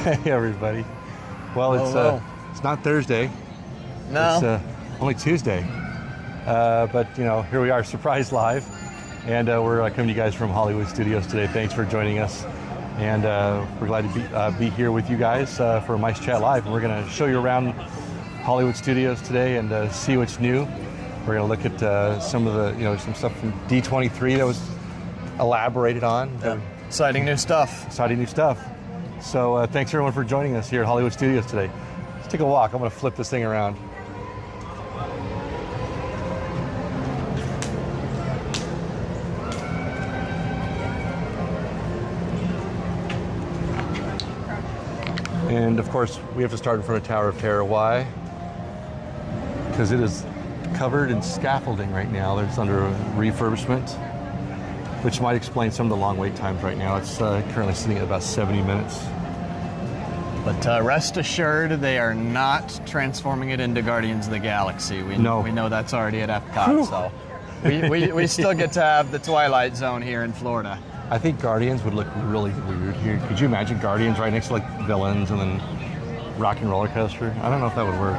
Hey everybody. Well, it's not Thursday. No. It's only Tuesday. But you know, here we are, surprise live, and we're coming to you guys from Hollywood Studios today. Thanks for joining us, and we're glad to be here with you guys for Mice Chat Live. And we're going to show you around Hollywood Studios today and see what's new. We're going to look at some of the, some stuff from D23 that was elaborated on. Yeah. Exciting new stuff. Exciting new stuff. So thanks everyone for joining us here at Hollywood Studios today. Let's take a walk. I'm going to flip this thing around. And of course, we have to start in front of Tower of Terror. Why? Because it is covered in scaffolding right now. It's under refurbishment, which might explain some of the long wait times right now. It's currently sitting at about 70 minutes. But rest assured, they are not transforming it into Guardians of the Galaxy. We know that's already at Epcot, so we still get to have the Twilight Zone here in Florida. I think Guardians would look really weird here. Could you imagine Guardians right next to like villains and then Rock and Roller Coaster? I don't know if that would work.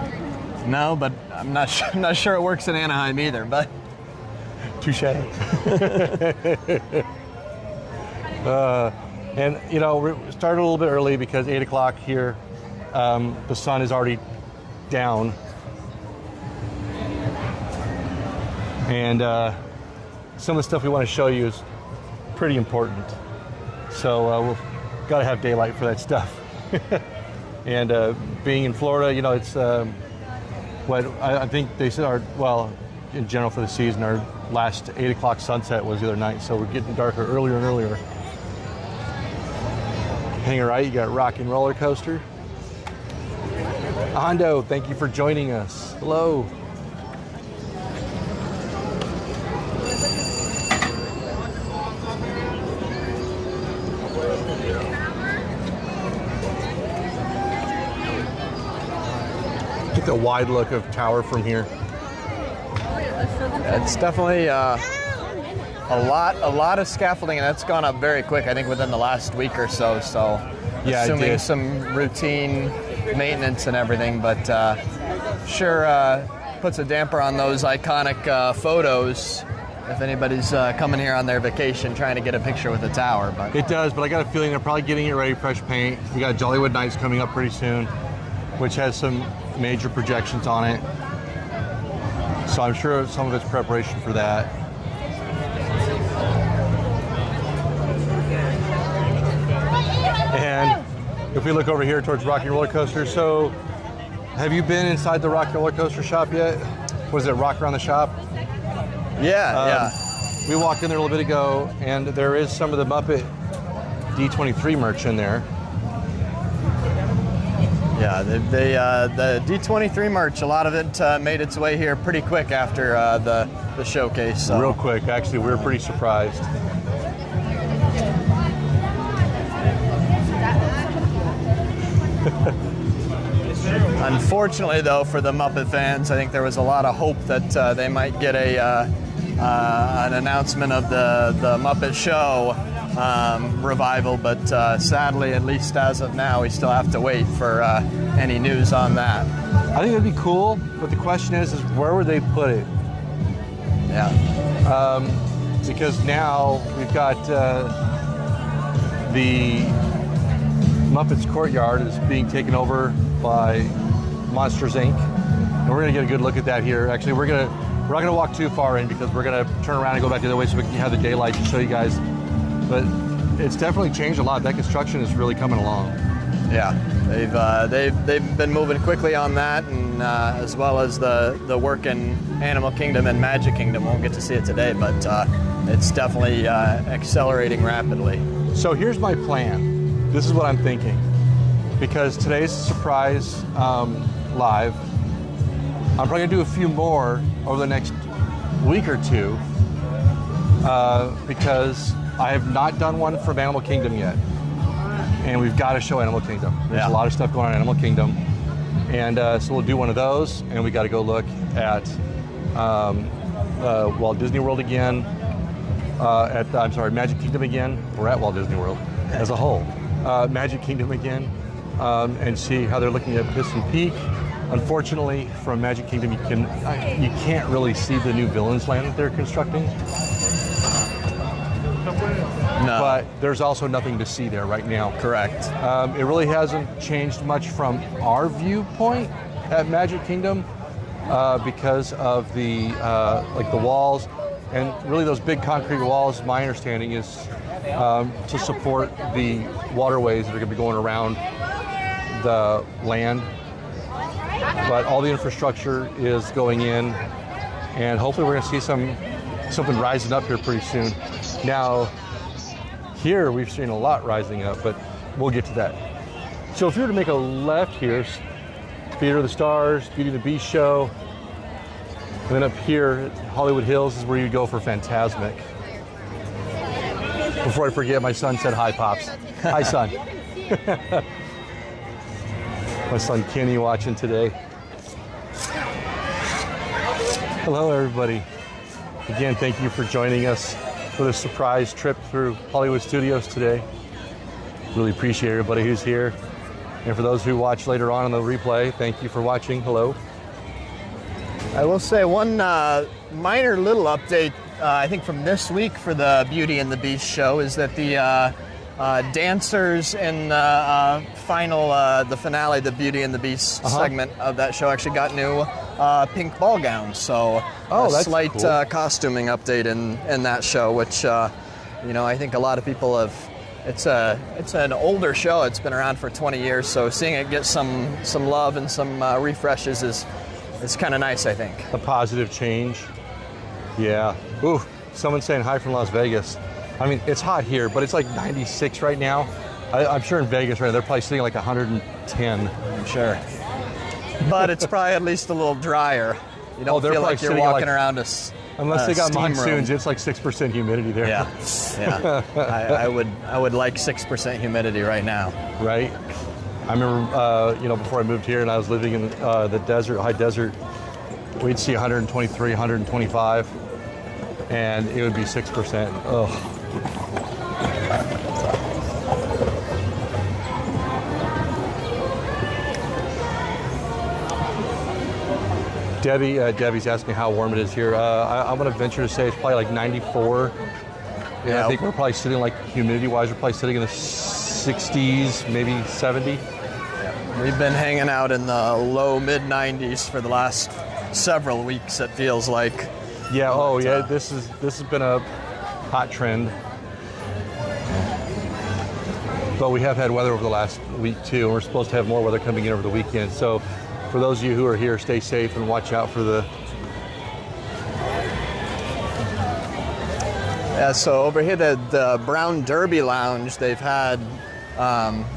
No, but I'm not sure it works in Anaheim either. But touche. And we started a little bit early because 8 o'clock here, the sun is already down, and some of the stuff we want to show you is pretty important. So we've got to have daylight for that stuff. And being in Florida, it's what I think they said in general for the season, our last 8 o'clock sunset was the other night, so we're getting darker earlier and earlier. Hang right, you got Rock and Roller Coaster. Hondo, thank you for joining us. Hello. Get the wide look of Tower from here. It's definitely a lot of scaffolding, and that's gone up very quick. I think within the last week or so. So, yeah, assuming some routine maintenance and everything, but sure puts a damper on those iconic photos. If anybody's coming here on their vacation trying to get a picture with the tower, but it does. But I got a feeling they're probably getting it ready, fresh paint. We got Jollywood Nights coming up pretty soon, which has some major projections on it. So I'm sure some of it's preparation for that. And if we look over here towards Rock and Roller Coaster, so have you been inside the Rock and Roller Coaster shop yet? Was it Rock Around the Shop? Yeah. We walked in there a little bit ago, and there is some of the Muppet D23 merch in there. Yeah, the D23 merch, a lot of it made its way here pretty quick after the showcase. So. Real quick, actually, we were pretty surprised. Unfortunately, though, for the Muppet fans, I think there was a lot of hope that they might get an announcement of the Muppet Show revival, but sadly, at least as of now, we still have to wait for any news on that. I think that'd be cool, but the question is where would they put it? Yeah. Because now we've got the Muppets Courtyard is being taken over by Monsters Inc. And we're gonna get a good look at that here. Actually, we're not gonna walk too far in because we're gonna turn around and go back the other way so we can have the daylight to show you guys. But it's definitely changed a lot. That construction is really coming along. Yeah, they've been moving quickly on that, and as well as the work in Animal Kingdom and Magic Kingdom. Won't get to see it today, but it's definitely accelerating rapidly. So here's my plan. This is what I'm thinking. Because today's surprise live, I'm probably gonna do a few more over the next week or two because I have not done one from Animal Kingdom yet. And we've got to show Animal Kingdom. There's a lot of stuff going on in Animal Kingdom. And so we'll do one of those, and we got to go look at Walt Disney World again, Magic Kingdom again. We're at Walt Disney World as a whole. Magic Kingdom again. and see how they're looking at Piston Peak. Unfortunately, from Magic Kingdom, you can't really see the new Villains Land that they're constructing. No. But there's also nothing to see there right now. Correct. It really hasn't changed much from our viewpoint at Magic Kingdom because of the like the walls, and really those big concrete walls. My understanding is to support the waterways that are going to be going around the land. But all the infrastructure is going in, and hopefully we're going to see something rising up here pretty soon. Now, here we've seen a lot rising up, but we'll get to that. So if you were to make a left here, Theater of the Stars, Beauty and the Beast show, and then up here, Hollywood Hills is where you go for Fantasmic. Before I forget, my son said hi, Pops. Hi, son. My son Kenny watching today. Hello, everybody. Again, thank you for joining us for this surprise trip through Hollywood Studios today. Really appreciate everybody who's here. And for those who watch later on the replay, thank you for watching. Hello. I will say one minor little update, I think from this week for the Beauty and the Beast show is that the dancers in the finale, the Beauty and the Beast segment of that show actually got new pink ball gowns. So a slight cool. costuming update in that show, which I think a lot of people have. It's an older show. It's been around for 20 years, so seeing it get some love and some refreshes is kind of nice, I think. A positive change. Yeah. Ooh, someone's saying hi from Las Vegas. I mean, it's hot here, but it's like 96 right now. I'm sure in Vegas right now, they're probably sitting like 110. I'm sure. But it's probably at least a little drier. You don't feel like you're walking around unless they got monsoons, room. It's like 6% humidity there. Yeah. I would like 6% humidity right now. Right. I remember, before I moved here and I was living in the desert, high desert, we'd see 123, 125, and it would be 6%. Ugh. Debbie's asking how warm it is here. I'm going to venture to say it's probably like 94. Yeah, I think we're probably sitting, like humidity-wise, we're probably sitting in the 60s, maybe 70. Yeah. We've been hanging out in the low mid-90s for the last several weeks, it feels like. Yeah, this has been a hot trend. But we have had weather over the last week too, and we're supposed to have more weather coming in over the weekend. So for those of you who are here, stay safe and watch out for the... Yeah, so over here, the Brown Derby Lounge, they've had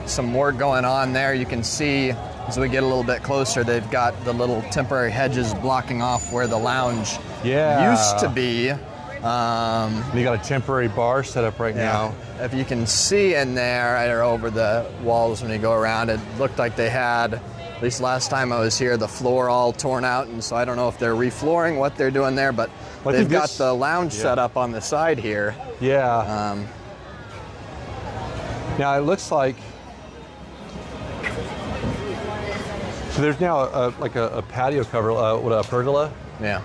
some work going on there. You can see, as we get a little bit closer, they've got the little temporary hedges blocking off where the lounge used to be. You got a temporary bar set up right now. If you can see in there, or over the walls when you go around, it looked like they had, at least last time I was here, the floor all torn out, and so I don't know if they're reflooring, what they're doing there, but they've got the lounge set up on the side here. Yeah. Now it looks like, so there's now a patio cover, a pergola. Yeah.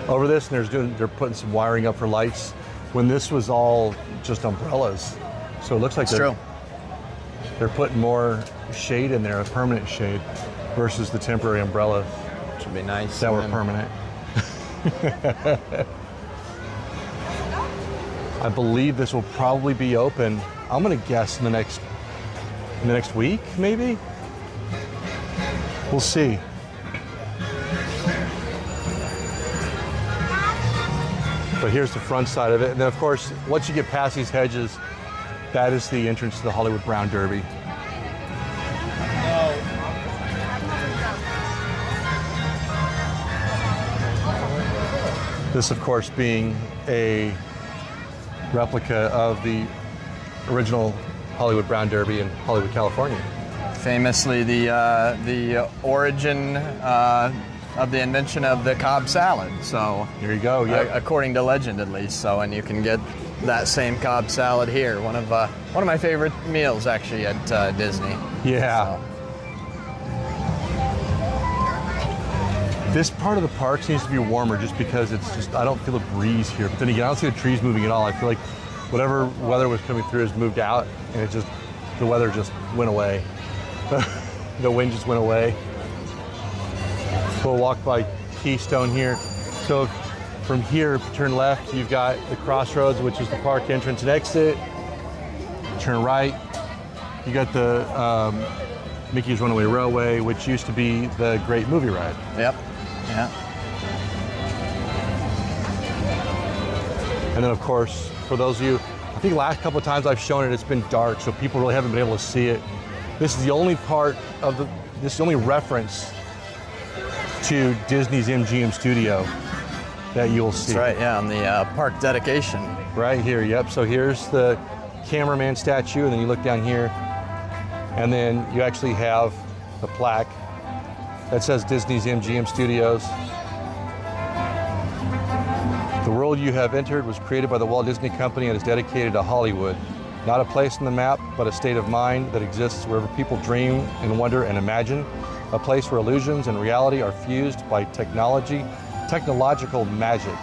Over this, and they're putting some wiring up for lights. When this was all just umbrellas, so it looks like they're putting more shade in there, a permanent shade, versus the temporary umbrella. Should be nice. That were permanent. I believe this will probably be open. I'm going to guess in the next week, maybe. We'll see. But here's the front side of it, and then of course, once you get past these hedges, that is the entrance to the Hollywood Brown Derby. This, of course, being a replica of the original Hollywood Brown Derby in Hollywood, California. Famously, the origin of the invention of the Cobb salad. So here you go. Yeah. According to legend, at least. So, and you can get that same Cobb salad here. One of my favorite meals actually at Disney. Yeah. So. This part of the park seems to be warmer just because it's just, I don't feel a breeze here. But then again, I don't see the trees moving at all. I feel like whatever weather was coming through has moved out, and the weather just went away. The wind just went away. We'll walk by Keystone here. So from here, if you turn left, you've got the crossroads, which is the park entrance and exit. Turn right, you got the Mickey's Runaway Railway, which used to be the Great Movie Ride. Yep. Yeah. And then, of course, for those of you, I think the last couple of times I've shown it, it's been dark, so people really haven't been able to see it. This is the only part of this is the only reference to Disney's MGM studio that you'll see. That's right, yeah, on the park dedication. Right here, yep. So here's the cameraman statue, and then you look down here, and then you actually have the plaque that says Disney's MGM Studios. The world you have entered was created by the Walt Disney Company and is dedicated to Hollywood. Not a place on the map, but a state of mind that exists wherever people dream and wonder and imagine. A place where illusions and reality are fused by technological magic.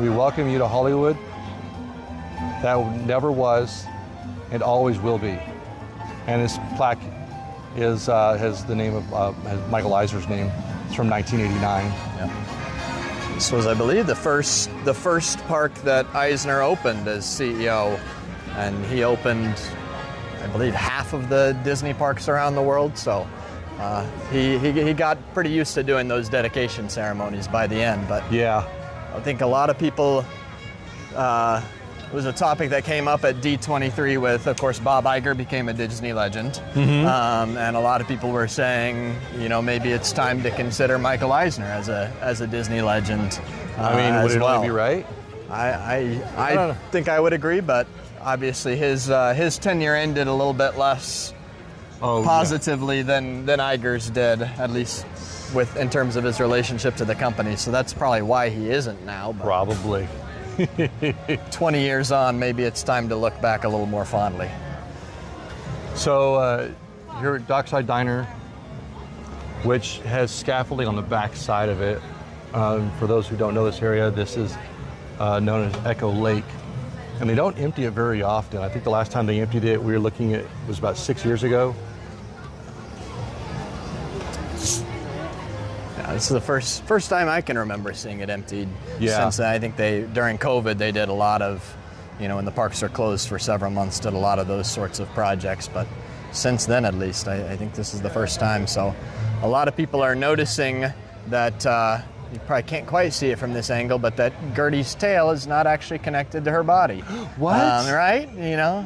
We welcome you to Hollywood. That never was and always will be. And this plaque has the name of has Michael Eisner's name. It's from 1989. Yeah. This was, I believe, the first park that Eisner opened as CEO, and he opened, I believe, half of the Disney parks around the world. So he got pretty used to doing those dedication ceremonies by the end. But yeah, I think a lot of people. It was a topic that came up at D23 with, of course, Bob Iger became a Disney legend. Mm-hmm. And a lot of people were saying, maybe it's time to consider Michael Eisner as a Disney legend. I mean, would it only be right? I think I would agree, but obviously his tenure ended a little bit less positively than Iger's did, at least in terms of his relationship to the company. So that's probably why he isn't now. But. Probably. 20 years on, maybe it's time to look back a little more fondly. So here at Dockside Diner, which has scaffolding on the back side of it. For those who don't know this area, this is known as Echo Lake. And they don't empty it very often. I think the last time they emptied it, we were looking at, was about 6 years ago. This is the first time I can remember seeing it emptied. Yeah. Since I think during COVID, they did a lot of, when the parks are closed for several months, did a lot of those sorts of projects. But since then, at least, I think this is the first time. So a lot of people are noticing that, you probably can't quite see it from this angle, but that Gertie's tail is not actually connected to her body. What? Right?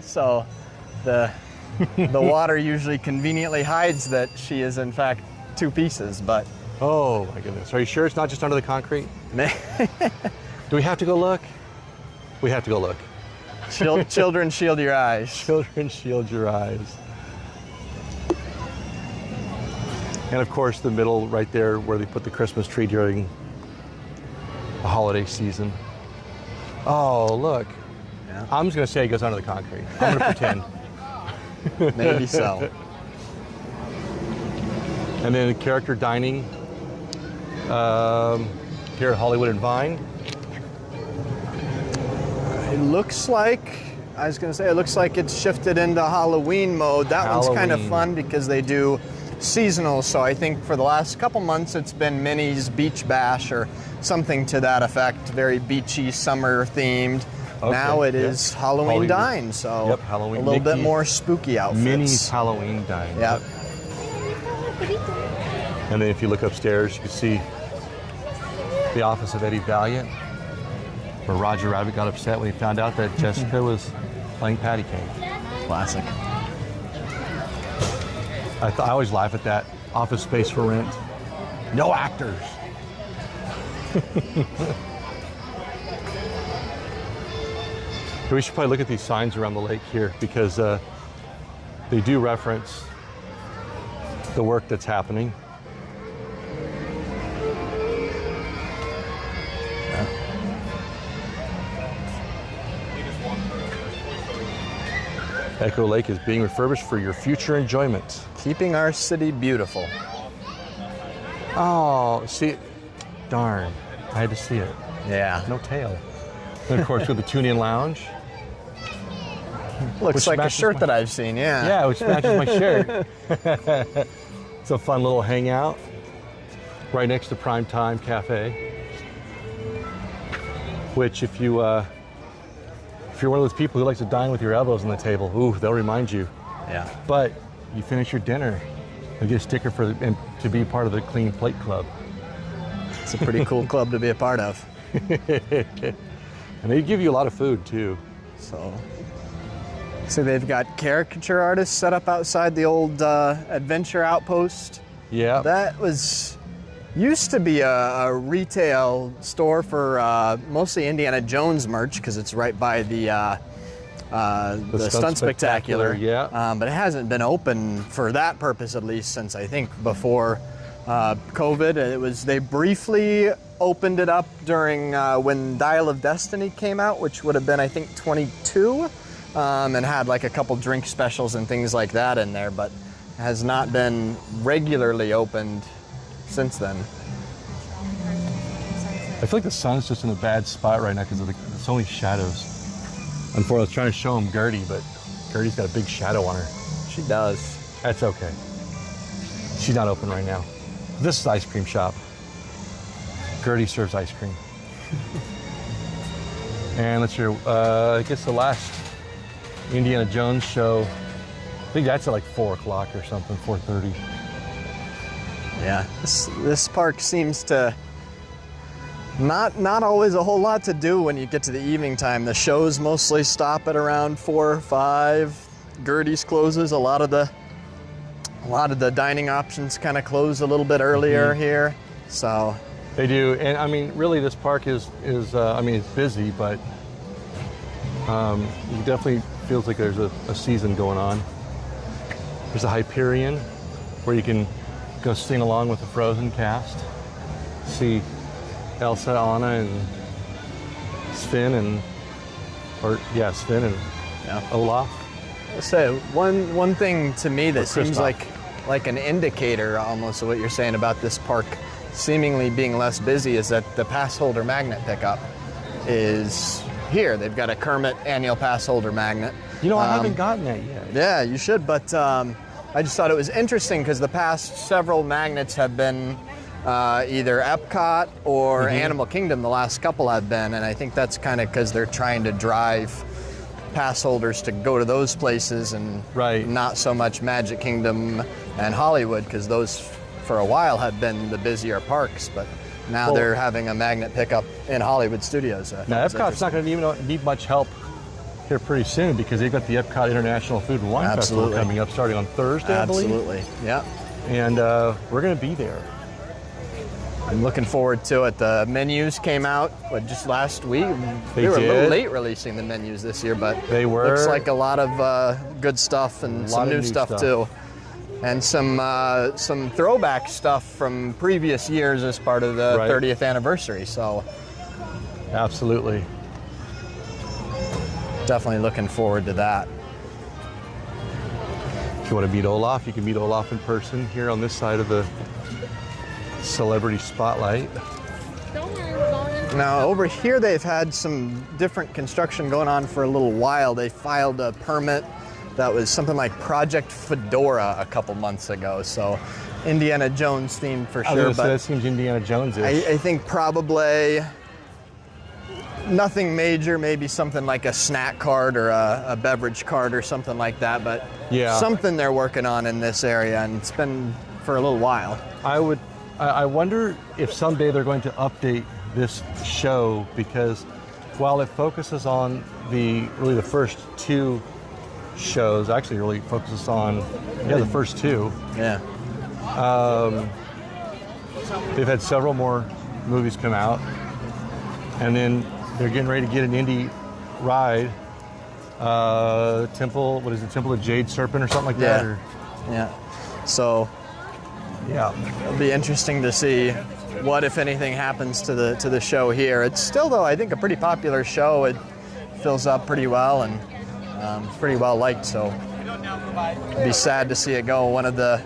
So the water usually conveniently hides that she is, in fact, two pieces, but... Oh my goodness. Are you sure it's not just under the concrete? Do we have to go look? We have to go look. Children, shield your eyes. Children, shield your eyes. And of course, the middle right there where they put the Christmas tree during the holiday season. Oh, look. Yeah. I'm just going to say it goes under the concrete. I'm going to pretend. Maybe so. And then character dining. Here at Hollywood and Vine. It looks like it's shifted into Halloween mode. That one's kind of fun because they do seasonal. So I think for the last couple months it's been Minnie's Beach Bash or something to that effect. Very beachy, summer themed. Okay. Now it is Halloween Dine. So Halloween. A little bit more spooky outfits. Minnie's Halloween Dine. Yep. And then if you look upstairs, you can see the office of Eddie Valiant, where Roger Rabbit got upset when he found out that Jessica was playing patty cake. Classic. I always laugh at that. Office space for rent. No actors. We should probably look at these signs around the lake here because they do reference the work that's happening. Echo Lake is being refurbished for your future enjoyment. Keeping our city beautiful. Oh, see, darn. I had to see it. Yeah. No tail. And of course, with the tune-in lounge. Looks like a shirt that I've seen, yeah. Yeah, which matches my shirt. It's a fun little hangout right next to Prime Time Cafe. Which, if you're one of those people who likes to dine with your elbows on the table, ooh, they'll remind you. Yeah. But you finish your dinner and get a sticker and to be part of the Clean Plate Club. It's a pretty cool club to be a part of. And they give you a lot of food too. So they've got caricature artists set up outside the old Adventure Outpost. Yeah. That used to be a retail store for mostly Indiana Jones merch because it's right by the Stunt Spectacular. Yeah. But it hasn't been open for that purpose, at least since I think before COVID. They briefly opened it up during when Dial of Destiny came out, which would have been I think 22, and had like a couple drink specials and things like that in there, but has not been regularly opened since then. I feel like the sun's just in a bad spot right now because of so many shadows. Unfortunately, I was trying to show him Gertie, but Gertie's got a big shadow on her. She does. That's okay. She's not open right now. This is ice cream shop. Gertie serves ice cream. And let's hear, I guess the last Indiana Jones show, I think that's at like 4 o'clock or something, 4:30. Yeah, this park seems to not always a whole lot to do when you get to the evening time. The shows mostly stop at around 4 or 5. Gertie's closes. A lot of the dining options kind of close a little bit earlier here. So they do, and I mean, really, this park is I mean, it's busy, but it definitely feels like there's a season going on. There's a Hyperion where you can go sing along with the Frozen cast, see Elsa, Anna, and Sven and Olaf. So one thing to me that seems Kristoff. like an indicator almost of what you're saying about this park seemingly being less busy is that the pass holder magnet pickup is here. They've got a Kermit annual pass holder magnet. You know, I haven't gotten that yet. Yeah, you should, but I just thought it was interesting because the past several magnets have been either Epcot or Animal Kingdom. The last couple have been, and I think that's kind of because they're trying to drive pass holders to go to those places and not so much Magic Kingdom and Hollywood, because those for a while had been the busier parks, but now they're having a magnet pickup in Hollywood Studios. Now Epcot's not going to even need much help here pretty soon because they've got the Epcot International Food and Wine Festival coming up starting on Thursday, I believe. Absolutely, yeah. And we're going to be there. I'm looking forward to it. The menus came out just last week. They were a little late releasing the menus this year, but they were. Looks like a lot of good stuff and some new stuff too, and some throwback stuff from previous years as part of the 30th anniversary. So, absolutely, definitely looking forward to that. If you want to meet Olaf, you can meet Olaf in person here on this side of the Celebrity Spotlight. Now over here they've had some different construction going on for a little while. They filed a permit that was something like Project Fedora a couple months ago, so Indiana Jones themed for sure. But that seems Indiana Jones-ish. I think probably nothing major, maybe something like a snack cart or a beverage cart or something like that, but something they're working on in this area, and it's been for a little while. I wonder if someday they're going to update this show, because while it focuses on the first 2 shows, actually really focuses on the first 2. Yeah. They've had several more movies come out, and then they're getting ready to get an Indy ride. Temple of Jade Serpent or something like that? Yeah. So. Yeah, it'll be interesting to see what, if anything, happens to the show here. It's still, though, I think a pretty popular show. It fills up pretty well, and Pretty well liked, so it'd be sad to see it go. One of the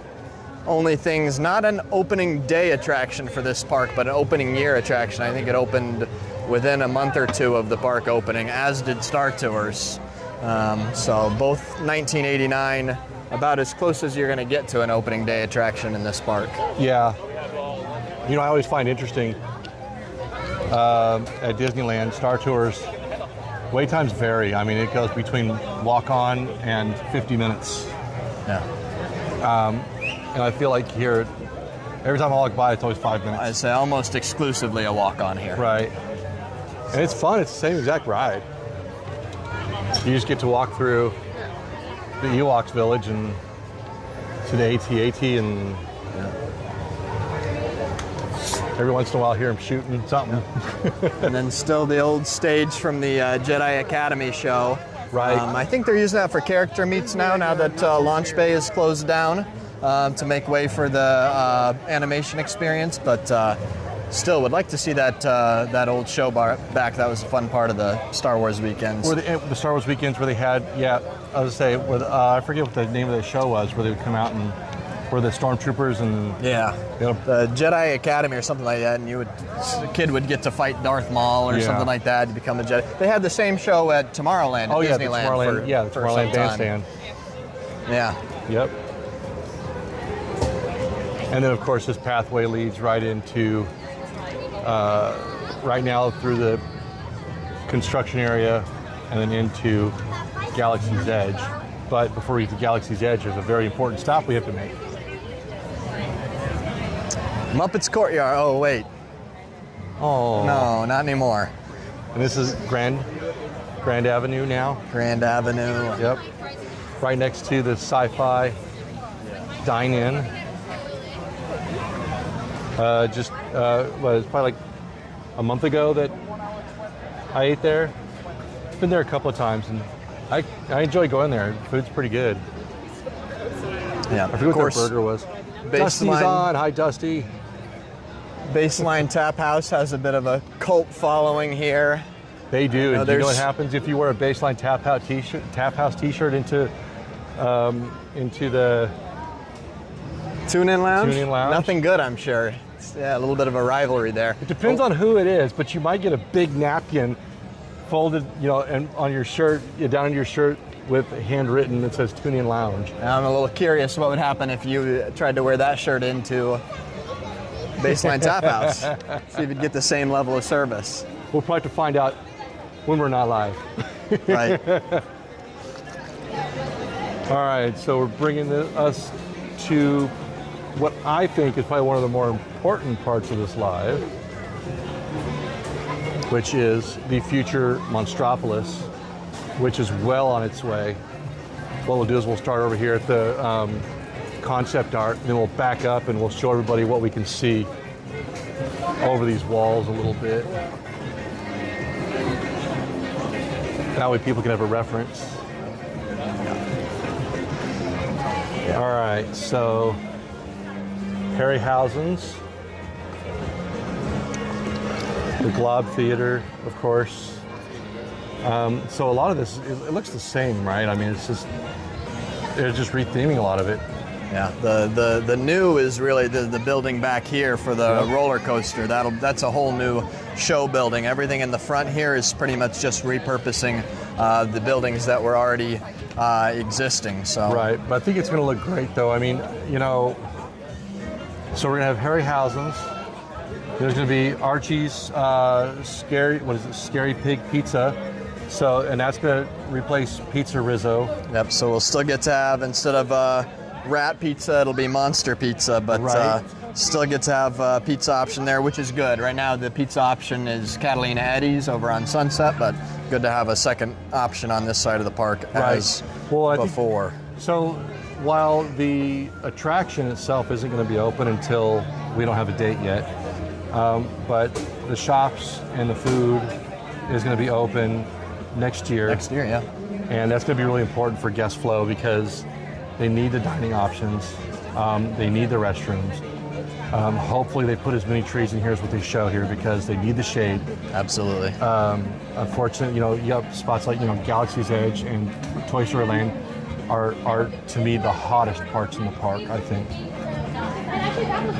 only things, not an opening day attraction for this park, but an opening year attraction. I think it opened within a month or two of the park opening, as did Star Tours. So both 1989, about as close as you're going to get to an opening day attraction in this park. Yeah. You know, I always find interesting at Disneyland, Star Tours, wait times vary. I mean, it goes between walk-on and 50 minutes. Yeah. And I feel like here, every time I walk by, it's always 5 minutes. I'd say almost exclusively a walk-on here. Right. And it's fun. It's the same exact ride. You just get to walk through the Ewoks village and to the AT-AT, and every once in a while hear them shooting something. And then still the old stage from the Jedi Academy show. Right. I think they're using that for character meets now that Launch Bay is closed down to make way for the animation experience. But still would like to see that old show back. That was a fun part of the Star Wars weekends. Or the Star Wars weekends where they had, I was say, I forget what the name of the show was, where they would come out and where the stormtroopers and the Jedi Academy or something like that, and a kid would get to fight Darth Maul or something like that to become a Jedi. They had the same show at Tomorrowland at Disneyland. The Tomorrowland Bandstand. Yeah. Yep. And then of course this pathway leads right into right now through the construction area and then into Galaxy's Edge. But before we get to Galaxy's Edge, there's a very important stop we have to make. Muppets Courtyard. Oh, wait. Oh. No, not anymore. And this is Grand Avenue now? Grand Avenue. Yep. Right next to the Sci-Fi Dine-In. It's probably like a month ago that I ate there. Been there a couple of times, and I enjoy going there. Food's pretty good. Yeah, I forget what their burger was. Dusty's on. Hi, Dusty. Baseline Tap House has a bit of a cult following here. They do. And do you know what happens if you wear a Baseline Tap House T-shirt into the Tune-In Lounge? Tune-In Lounge? Nothing good, I'm sure. A little bit of a rivalry there. It depends on who it is, but you might get a big napkin folded, and on your shirt, down on your shirt with handwritten that says Tune-In Lounge. I'm a little curious what would happen if you tried to wear that shirt into Baseline Tap House. See if you'd get the same level of service. We'll probably have to find out when we're not live. Right. All right, so we're bringing us to what I think is probably one of the more important parts of this live, which is the future Monstropolis, which is well on its way. What we'll do is we'll start over here at the concept art, then we'll back up and we'll show everybody what we can see over these walls a little bit. That way people can have a reference. All right, so Harryhausen's, the Glob Theater, of course. So a lot of this, it looks the same, right? I mean, they're just retheming a lot of it. Yeah, the new is really the building back here for the roller coaster. That's a whole new show building. Everything in the front here is pretty much just repurposing the buildings that were already existing. So right, but I think it's going to look great, though. I mean, so we're going to have Harryhausen's. There's going to be Archie's Scary Pig Pizza. So, and that's going to replace Pizza Rizzo. Yep. So we'll still get to have, instead of rat pizza, it'll be monster pizza, but still get to have pizza option there, which is good. Right now the pizza option is Catalina Eddie's over on Sunset, but good to have a second option on this side of the park as before. So while the attraction itself isn't going to be open until we don't have a date yet, but the shops and the food is going to be open next year. Next year, yeah. And that's going to be really important for guest flow because they need the dining options, they need the restrooms, Hopefully they put as many trees in here as what they show here because they need the shade. Absolutely. Unfortunately, you have spots like Galaxy's Edge and Toy Story Land are to me the hottest parts in the park, I think.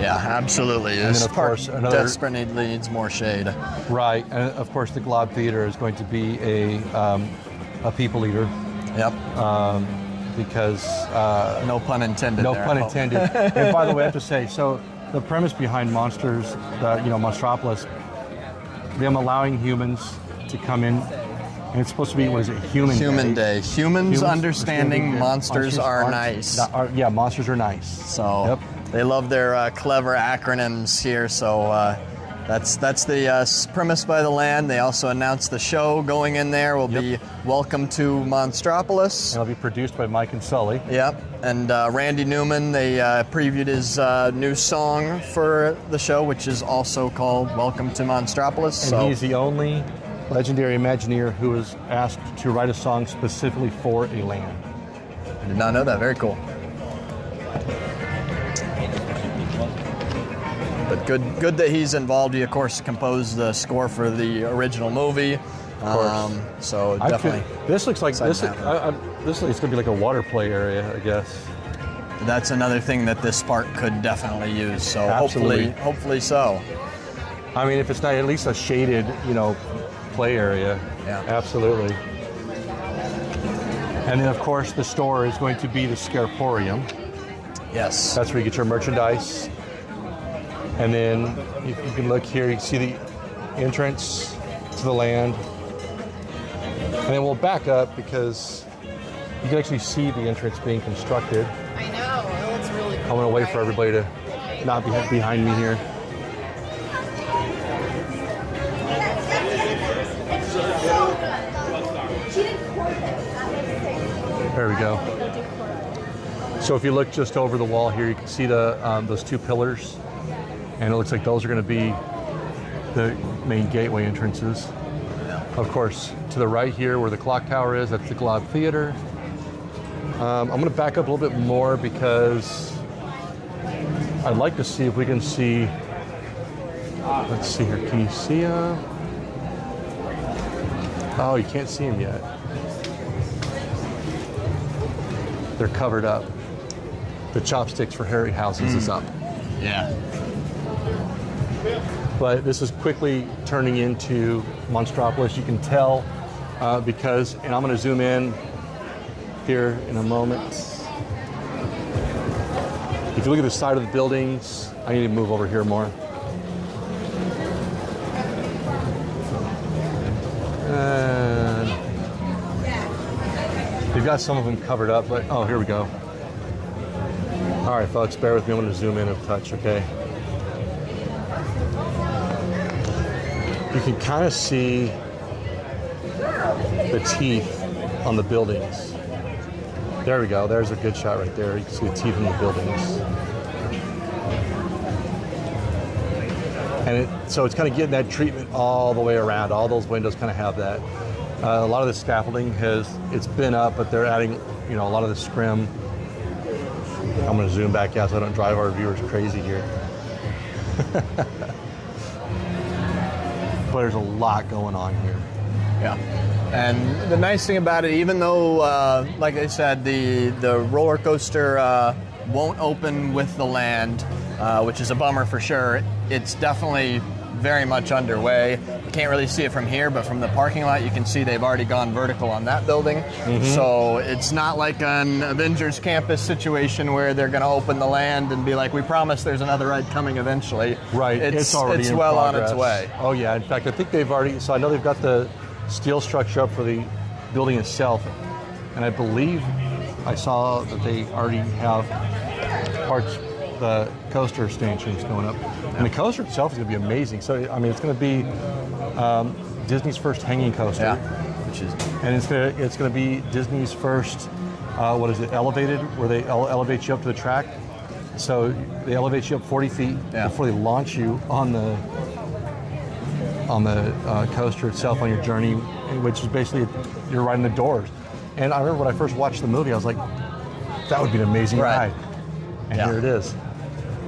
Yeah, absolutely. And This then of park course another desperately needs more shade. right, and of course the Glob Theater is going to be a people eater. Yep. Because no pun intended. no there, pun I hope. intended. And by the way, I have to say, so the premise behind Monsters, Monstropolis, them allowing humans to come in, and it's supposed to be, what is it, Human Day. Humans understanding that monsters are aren't- nice. yeah, monsters are nice. So Yep. they love their clever acronyms here. So that's the premise by the land. They also announced the show going in there will be Welcome to Monstropolis. It'll be produced by Mike and Sully. Yep, and Randy Newman, they previewed his new song for the show, which is also called Welcome to Monstropolis. And he's the only legendary Imagineer who was asked to write a song specifically for a land. I did not know that. Very cool. But good that he's involved. He, of course, composed the score for the original movie. Of course. So definitely. This looks like this. Excited This looks going to be like a water play area, I guess. That's another thing that this park could definitely use. So Absolutely. hopefully so. I mean, if it's not at least a shaded, play area. Yeah. Absolutely. And then, of course, the store is going to be the Scarporium. Yes. That's where you get your merchandise. And then, if you can look here, you can see the entrance to the land. And then we'll back up because you can actually see the entrance being constructed. I know, it looks really cool. I'm going to wait for everybody to not be behind me here. There we go. So if you look just over the wall here, you can see those two pillars, and it looks like those are going to be the main gateway entrances. Of course, to the right here where the clock tower is, that's the Glob Theater. I'm going to back up a little bit more because I'd like to see if we can see, let's see here, can you see him? Oh, you can't see him yet. They're covered up. The chopsticks for Harryhausen's is up. Yeah. But this is quickly turning into Monstropolis. You can tell because, and I'm going to zoom in here in a moment. If you look at the side of the buildings, I need to move over here more. And they've got some of them covered up, but oh, here we go. All right, folks, bear with me. I'm going to zoom in a touch, okay? You can kind of see the teeth on the buildings. There we go. There's a good shot right there. You can see the teeth in the buildings. And so it's kind of getting that treatment all the way around. All those windows kind of have that. A lot of the scaffolding it's been up, but they're adding, a lot of the scrim. I'm going to zoom back out so I don't drive our viewers crazy here. But there's a lot going on here. Yeah. And the nice thing about it, even though, like I said, the roller coaster won't open with the land, which is a bummer for sure, it's definitely very much underway. You can't really see it from here, but from the parking lot, you can see they've already gone vertical on that building. Mm-hmm. So it's not like an Avengers Campus situation where they're going to open the land and be like, we promise there's another ride coming eventually. Right. It's already it's in well progress. on its way. Oh, yeah. In fact, I think they've already, so I know they've got the steel structure up for the building itself. And I believe I saw that they already have parts, the coaster stanchions going up. And the coaster itself is going to be amazing. So, I mean, it's going to be Disney's first hanging coaster. Yeah. Which is, and it's going to be Disney's first, elevated, where they elevate you up to the track. So they elevate you up 40 feet before they launch you on the coaster itself on your journey, which is basically you're riding the doors. And I remember when I first watched the movie, I was like, that would be an amazing ride. And here it is.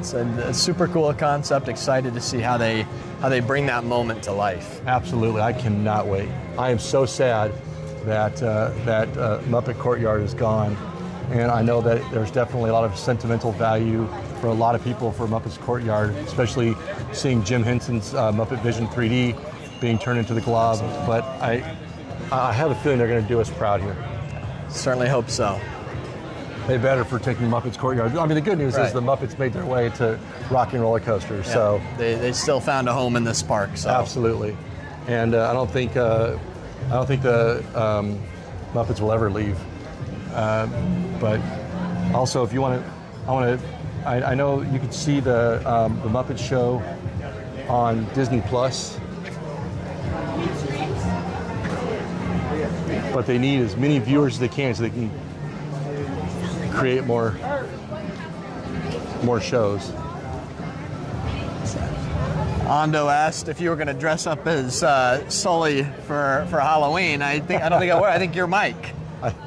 It's a super cool concept. Excited to see how they bring that moment to life. Absolutely, I cannot wait. I am so sad that Muppet Courtyard is gone, and I know that there's definitely a lot of sentimental value for a lot of people for Muppet's Courtyard, especially seeing Jim Henson's Muppet Vision 3D being turned into the Glob. But I have a feeling they're going to do us proud here. Certainly hope so. They better for taking Muppet's Courtyard. I mean, the good news is the Muppets made their way to Rock and Roller Coaster, Yeah, so they still found a home in this park. So absolutely, and I don't think the Muppets will ever leave. But also, if you want to, I know you can see the Muppet Show on Disney Plus, but they need as many viewers as they can so they can create more shows. Ando asked if you were going to dress up as Sully for Halloween. I don't think I will. I think you're Mike.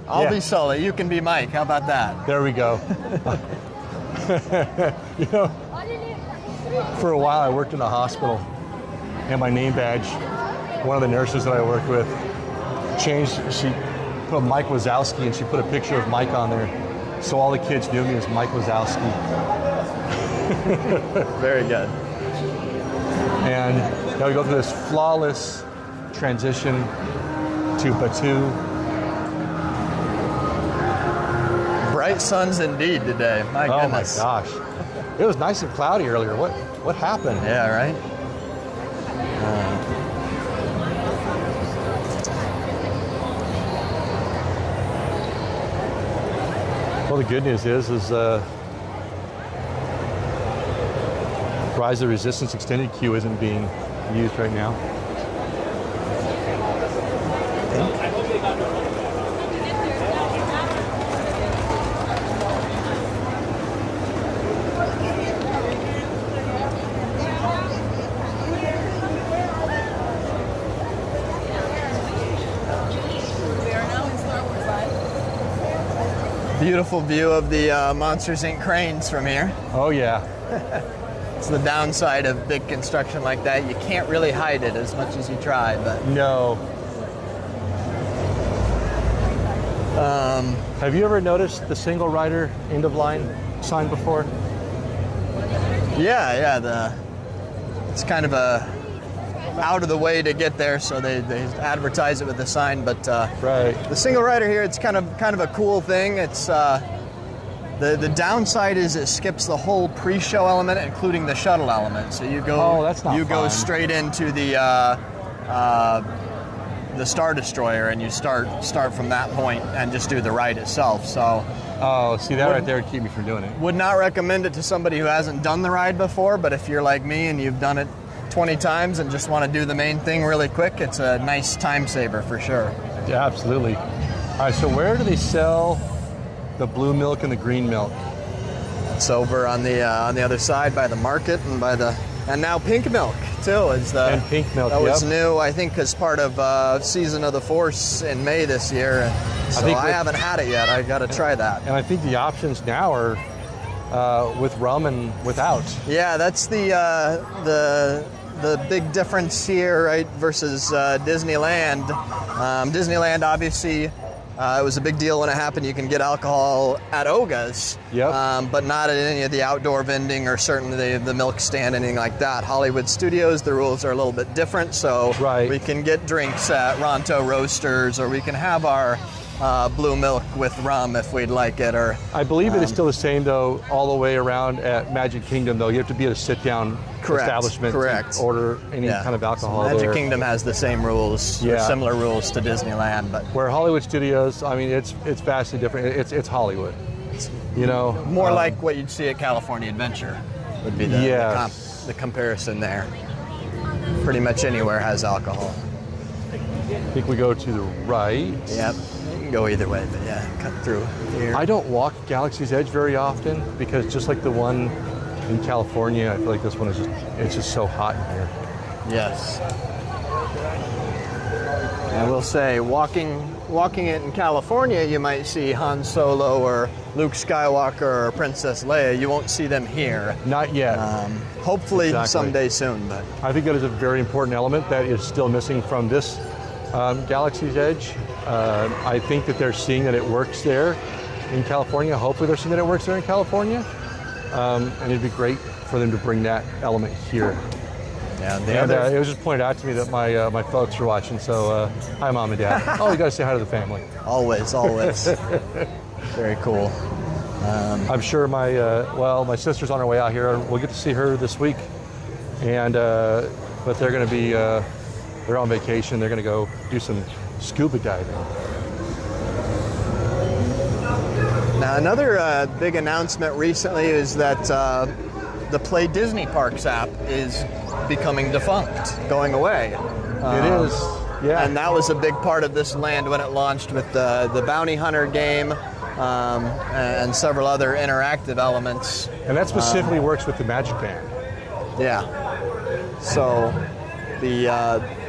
I'll be Sully. You can be Mike. How about that? There we go. You know, for a while I worked in a hospital, and my name badge, one of the nurses that I worked with, changed. She put Mike Wazowski, and she put a picture of Mike on there, so all the kids knew me as Mike Wazowski. Very good. And now we go through this flawless transition to Batu. Bright suns indeed today. My goodness. Oh my gosh. It was nice and cloudy earlier. What happened? Yeah, right? Well, the good news is Rise of Resistance extended queue isn't being used right now. Beautiful view of the Monsters Inc. cranes from here. Oh yeah. It's the downside of big construction like that. You can't really hide it as much as you try, but No. Have you ever noticed the single rider end of line sign before? yeah, it's kind of a out of the way to get there, so they advertise it with the sign. But Right. the single rider here, it's kind of a cool thing. It's the downside is it skips the whole pre-show element, including the shuttle element. So you go, Oh, that's not you go fun. straight into the Star Destroyer, and you start from that point and just do the ride itself. So Oh, see that right there would keep me from doing it. would not recommend it to somebody who hasn't done the ride before. But if you're like me and you've done it 20 times and just want to do the main thing really quick, it's a nice time saver for sure. Yeah, absolutely. All right, so where do they sell the blue milk and the green milk? It's over on the other side by the market and now pink milk too is the And pink milk, that was yep. new, I think, as part of Season of the Force in May this year. So think I with- haven't had it yet. I got to try that. And I think the options now are with rum and without. Yeah, that's the big difference here, right, versus Disneyland. Disneyland, obviously, it was a big deal when it happened. You can get alcohol at Oga's, Yep. but not at any of the outdoor vending or certainly the milk stand, anything like that. Hollywood Studios, the rules are a little bit different, so Right. we can get drinks at Ronto Roasters, or we can have our blue milk with rum if we'd like it, or I believe it is still the same, though, all the way around at Magic Kingdom, though. You have to be at a sit-down Correct, establishment correct. to order any Yeah. kind of alcohol So Magic there. Kingdom has the same rules, or Yeah. similar rules to Disneyland, but Where Hollywood Studios, I mean, it's vastly different. It's Hollywood, you know. more like what you'd see at California Adventure would be Yes. the comparison there. Pretty much anywhere has alcohol. I think we go to the right. Yep, you can go either way, but yeah, cut through here. I don't walk Galaxy's Edge very often because just like the one in California, I feel like this one is it's just so hot in here. Yes. I will say, walking it in California, you might see Han Solo or Luke Skywalker or Princess Leia. You won't see them here. Not yet. Hopefully Exactly. someday soon. But I think that is a very important element that is still missing from this Galaxy's Edge. I think that they're seeing that it works there in California. Hopefully they're seeing that it works there in California. And it'd be great for them to bring that element here. yeah, And it was just pointed out to me that my folks are watching, so hi, Mom and Dad. Oh, you got to say hi to the family. always. Very cool. I'm sure my sister's on her way out here. We'll get to see her this week, and but they're going to be they're on vacation. They're going to go do some scuba diving. Now, another big announcement recently is that the Play Disney Parks app is becoming defunct, going away. It is, yeah. And that was a big part of this land when it launched with the Bounty Hunter game and several other interactive elements. And that specifically works with the Magic Band. Yeah. So, be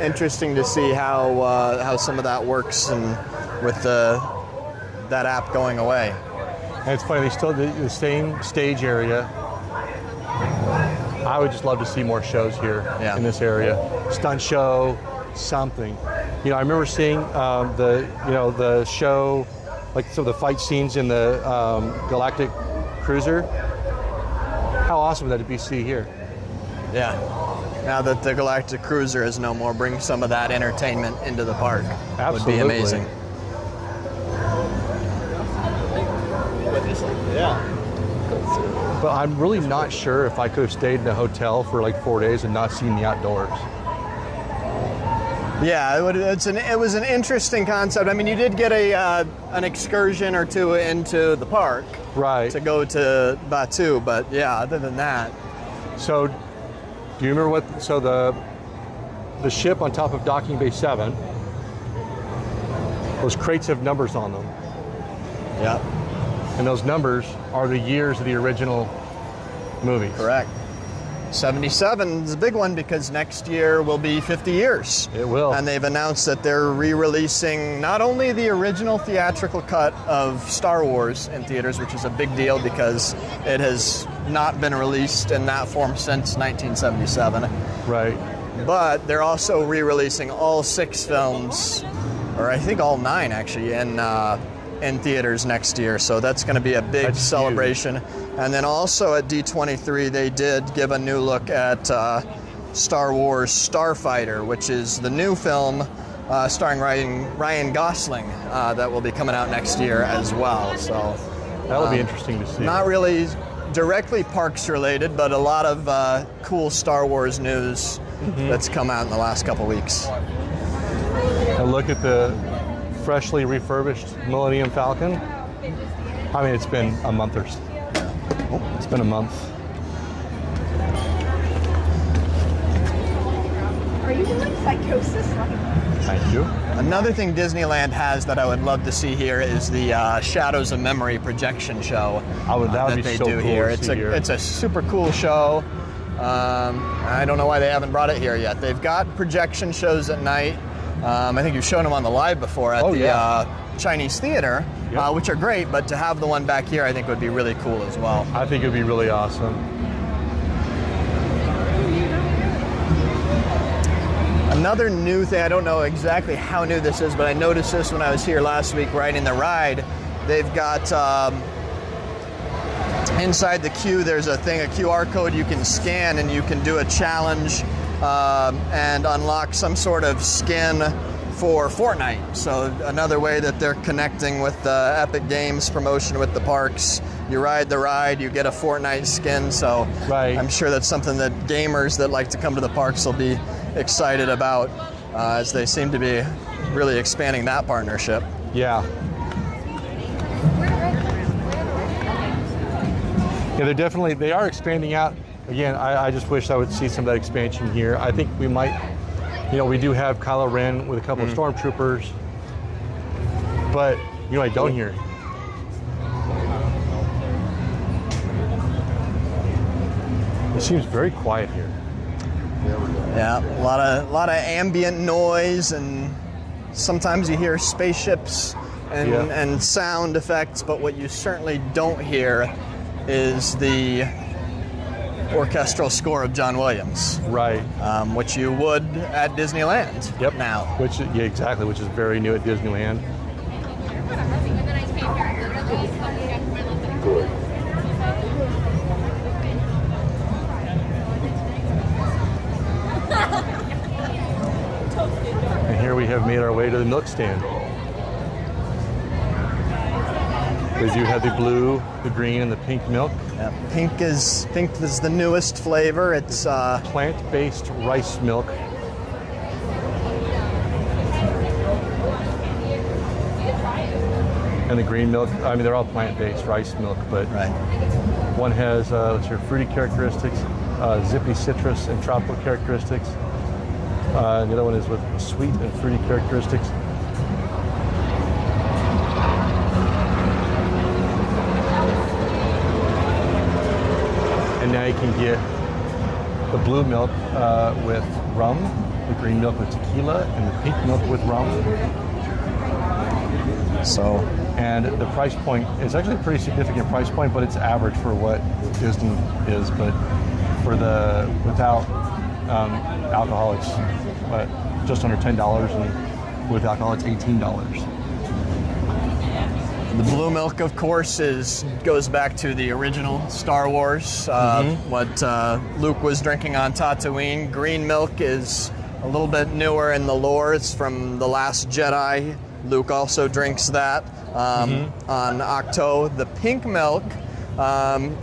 interesting to see how some of that works and with that app going away. And it's funny, they still have the same stage area. I would just love to see more shows here in this area. Stunt show, something. You know, I remember seeing the show, like some of the fight scenes in the Galactic Cruiser. How awesome would that be to see here? Yeah. Now that the Galactic Cruiser is no more, bring some of that entertainment into the park. Absolutely. Would be amazing. Yeah. But I'm really not sure if I could have stayed in a hotel for like 4 days and not seen the outdoors. Yeah, it was an interesting concept. I mean, you did get an excursion or two into the park, Right. to go to Batu, but yeah, other than that, So, do you remember what? So the ship on top of Docking Bay 7, those crates have numbers on them, yeah, and those numbers are the years of the original movies. correct. 77 is a big one because next year will be 50 years. It will. And they've announced that they're re-releasing not only the original theatrical cut of Star Wars in theaters, which is a big deal because it has not been released in that form since 1977, Right. but they're also re-releasing all 6 films, or I think all 9 actually, in theaters next year. So that's going to be a big That's celebration. And then also at D23, they did give a new look at Star Wars Starfighter, which is the new film starring Ryan Gosling that will be coming out next year as well. So That'll be interesting to see. not really directly parks related, but a lot of cool Star Wars news that's come out in the last couple weeks. And look at the freshly refurbished Millennium Falcon. I mean, it's been a month or so. It's been a month. Are you doing psychosis? Thank you. Another thing Disneyland has that I would love to see here is the Shadows of Memory projection show That would be they so do cool here. to It's see here. it's a super cool show. I don't know why they haven't brought it here yet. They've got projection shows at night. I think you've shown them on the live before at the Chinese Theater, Yep. which are great, but to have the one back here I think would be really cool as well. I think it'd be really awesome. Another new thing, I don't know exactly how new this is, but I noticed this when I was here last week riding the ride. They've got inside the queue, there's a QR code you can scan, and you can do a challenge and unlock some sort of skin for Fortnite. So another way that they're connecting with the Epic Games promotion with the parks. You ride the ride, you get a Fortnite skin. So Right. I'm sure that's something that gamers that like to come to the parks will be excited about as they seem to be really expanding that partnership. Yeah. Yeah, they are expanding out. Again, I just wish I would see some of that expansion here. I think we might, we do have Kylo Ren with a couple of stormtroopers, but I don't hear. It seems very quiet here. Yeah, a lot of ambient noise and sometimes you hear spaceships and sound effects, but what you certainly don't hear is the orchestral score of John Williams. Right. Which you would at Disneyland now. Which is very new at Disneyland. And here we have made our way to the milk stand. They do have the blue, the green, and the pink milk. Yeah, pink is the newest flavor. It's plant-based rice milk. And the green milk, I mean, they're all plant-based rice milk, but one has, fruity characteristics, zippy citrus and tropical characteristics. The other one is with sweet and fruity characteristics. And now you can get the blue milk with rum, the green milk with tequila, and the pink milk with rum. And the price point is actually a pretty significant price point, but it's average for what Disney is. But for the without alcohol, it's just under $10, and with alcohol, it's $18. The blue milk, of course, goes back to the original Star Wars, what Luke was drinking on Tatooine. Green milk is a little bit newer in the lore. It's from The Last Jedi. Luke also drinks that on Octo. The pink milk,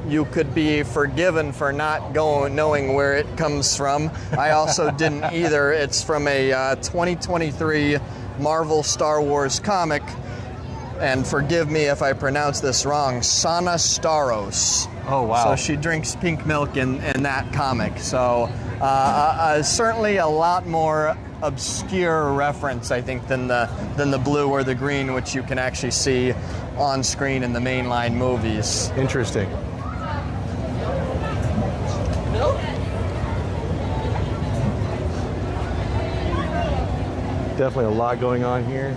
you could be forgiven for not knowing where it comes from. I also didn't either. It's from a 2023 Marvel Star Wars comic. And forgive me if I pronounce this wrong, Sana Staros. Oh, wow. So she drinks pink milk in that comic. So certainly a lot more obscure reference, I think, than the blue or the green, which you can actually see on screen in the mainline movies. Interesting. Definitely a lot going on here.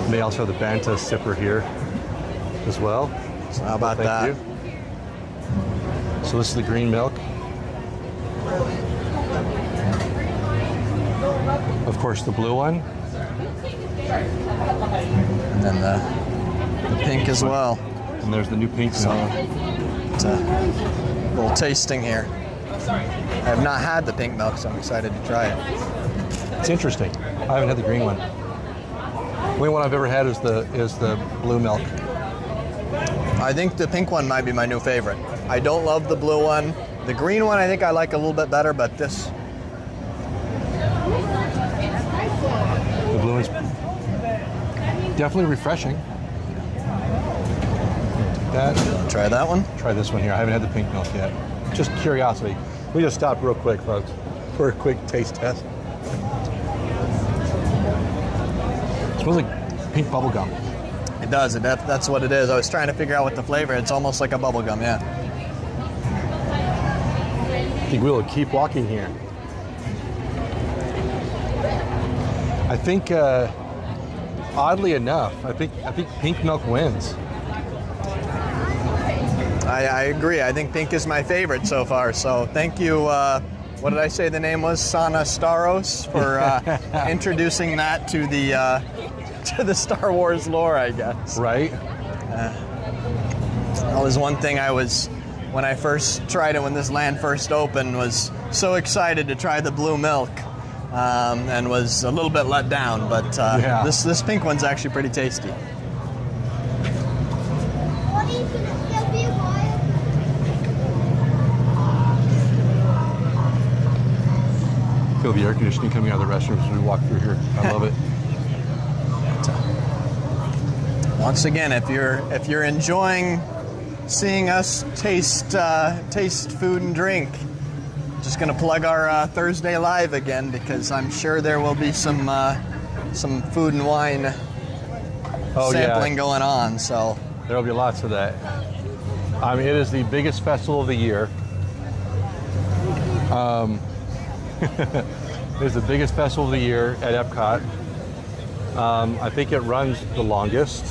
They also have the Banta sipper here as well. So how about that? Thank you. So this is the green milk. Of course, the blue one. And then the pink as well. And there's the new pink milk. It's a little tasting here. I have not had the pink milk, so I'm excited to try it. It's interesting. I haven't had the green one. The only one I've ever had is the blue milk. I think the pink one might be my new favorite. I don't love the blue one. The green one I think I like a little bit better, but this... The blue one's definitely refreshing. Try that one? Try this one here. I haven't had the pink milk yet. Just curiosity. We just stopped real quick, folks, for a quick taste test. It smells like pink bubble gum. It does. That's what it is. I was trying to figure out what the flavor. It's almost like a bubble gum, yeah. I think we'll keep walking here. I think, oddly enough, I think pink milk wins. I agree. I think pink is my favorite so far. So thank you. What did I say the name was? Sana Staros for introducing that to the Star Wars lore, I guess. Right. That was one thing when I first tried it, when this land first opened, was so excited to try the blue milk, and was a little bit let down. But this pink one's actually pretty tasty. Feel the air conditioning coming out of the restroom as we walk through here. I love it. Once again, if you're enjoying seeing us taste food and drink, just gonna plug our Thursday live again, because I'm sure there will be some food and wine sampling going on. So there'll be lots of that. I mean, it is the biggest festival of the year. It's the biggest festival of the year at Epcot. I think it runs the longest.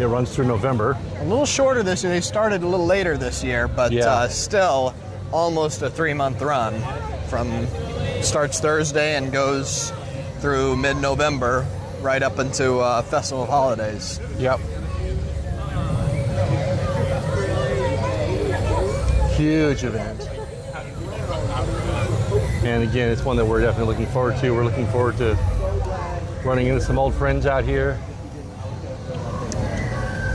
It runs through November. A little shorter this year. They started a little later this year, but still almost a 3-month run. From starts Thursday and goes through mid-November, right up into Festival of Holidays. Yep. Huge event. And again, it's one that we're definitely looking forward to. We're looking forward to running into some old friends out here.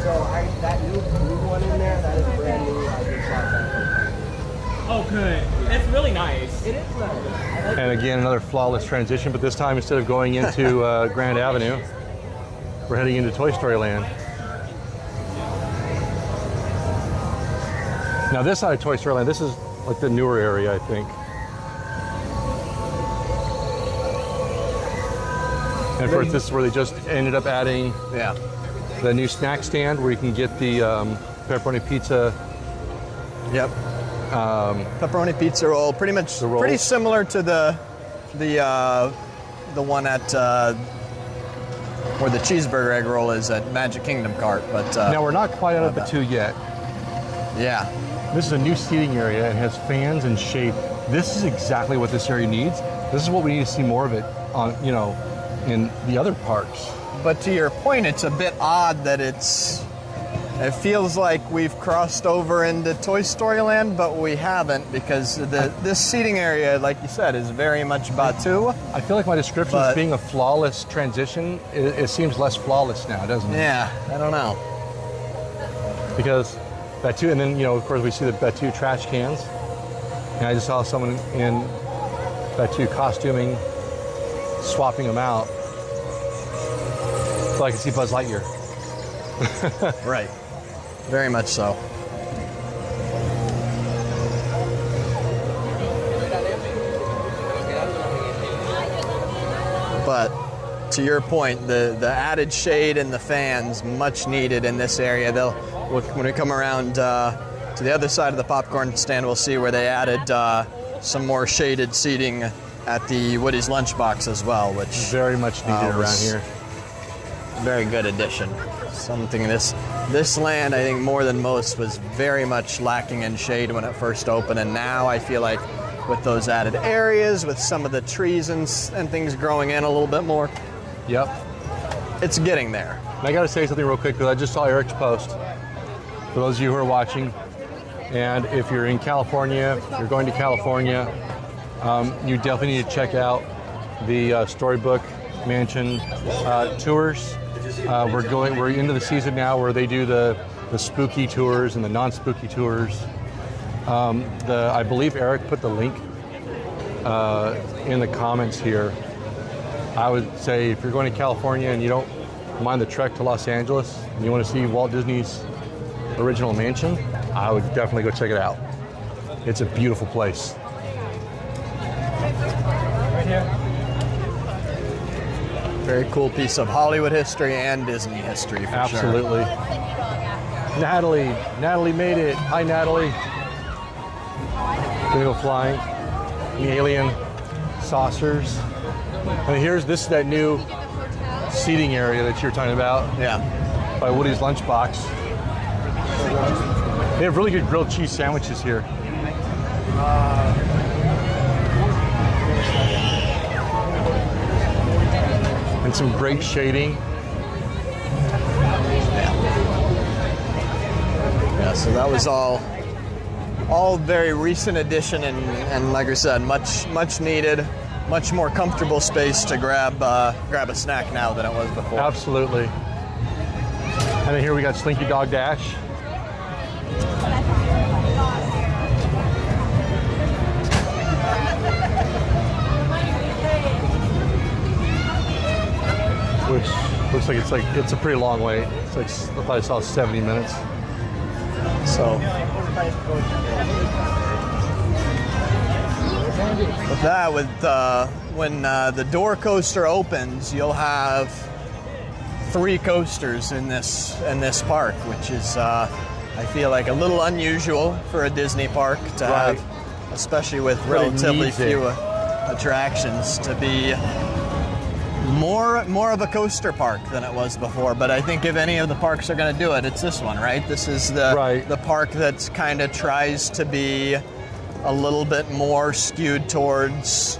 So that new one in there, that is brand new. I just bought that. Oh, good. It's really nice. It is nice. And again, another flawless transition, but this time instead of going into Grand Avenue, we're heading into Toy Story Land. Now this side of Toy Story Land, this is like the newer area, I think. And of course, this is where they just ended up adding the new snack stand where you can get the pepperoni pizza. Yep. Pepperoni pizza roll, pretty much pretty similar to the one at where the cheeseburger egg roll is at Magic Kingdom Cart. But now we're not quite out of Batu yet. Yeah. This is a new seating area and has fans and shade. This is exactly what this area needs. This is what we need to see more of it on, in the other parks. But to your point, it's a bit odd that it feels like we've crossed over into Toy Story Land, but we haven't, because this seating area, like you said, is very much Batu. I feel like my description is being a flawless transition. It seems less flawless now, doesn't it? Yeah, I don't know. Because Batu, and then, of course, we see the Batu trash cans. And I just saw someone in Batu costuming, swapping them out. So I can see Buzz Lightyear. Right. Very much so. But to your point, the added shade and the fans, much needed in this area. When we come around to the other side of the popcorn stand, we'll see where they added some more shaded seating at the Woody's Lunchbox as well, which very much needed around here. Very good addition. Something this land, I think more than most, was very much lacking in shade when it first opened, and now I feel like with those added areas, with some of the trees and things growing in a little bit more, it's getting there. And I got to say something real quick, because I just saw Eric's post. For those of you who are watching, and if you're in California, you're going to California, you definitely need to check out the Storybook Mansion tours. We're into the season now where they do the spooky tours and the non-spooky tours. I believe Eric put the link in the comments here. I would say if you're going to California and you don't mind the trek to Los Angeles and you want to see Walt Disney's original mansion, I would definitely go check it out. It's a beautiful place. Right here. Very cool piece of Hollywood history and Disney history, for Absolutely. Sure. Natalie made it. Hi, Natalie. Gonna go flying. The alien saucers. And this is that new seating area that you're talking about. Yeah. By Woody's Lunchbox. They have really good grilled cheese sandwiches here. And some great shading. Yeah, so that was all very recent addition, and like I said, much needed, much more comfortable space to grab a snack now than it was before. Absolutely. And then here we got Slinky Dog Dash. Which looks like it's a pretty long wait. It's like I probably saw 70 minutes. So with that, when the door coaster opens, you'll have 3 coasters in this park, which is I feel like a little unusual for a Disney park to Right. have, especially with But it relatively needs it. few attractions, to be more of a coaster park than it was before. But I think if any of the parks are going to do it, it's this one, right? This is Right. the park that kind of tries to be a little bit more skewed towards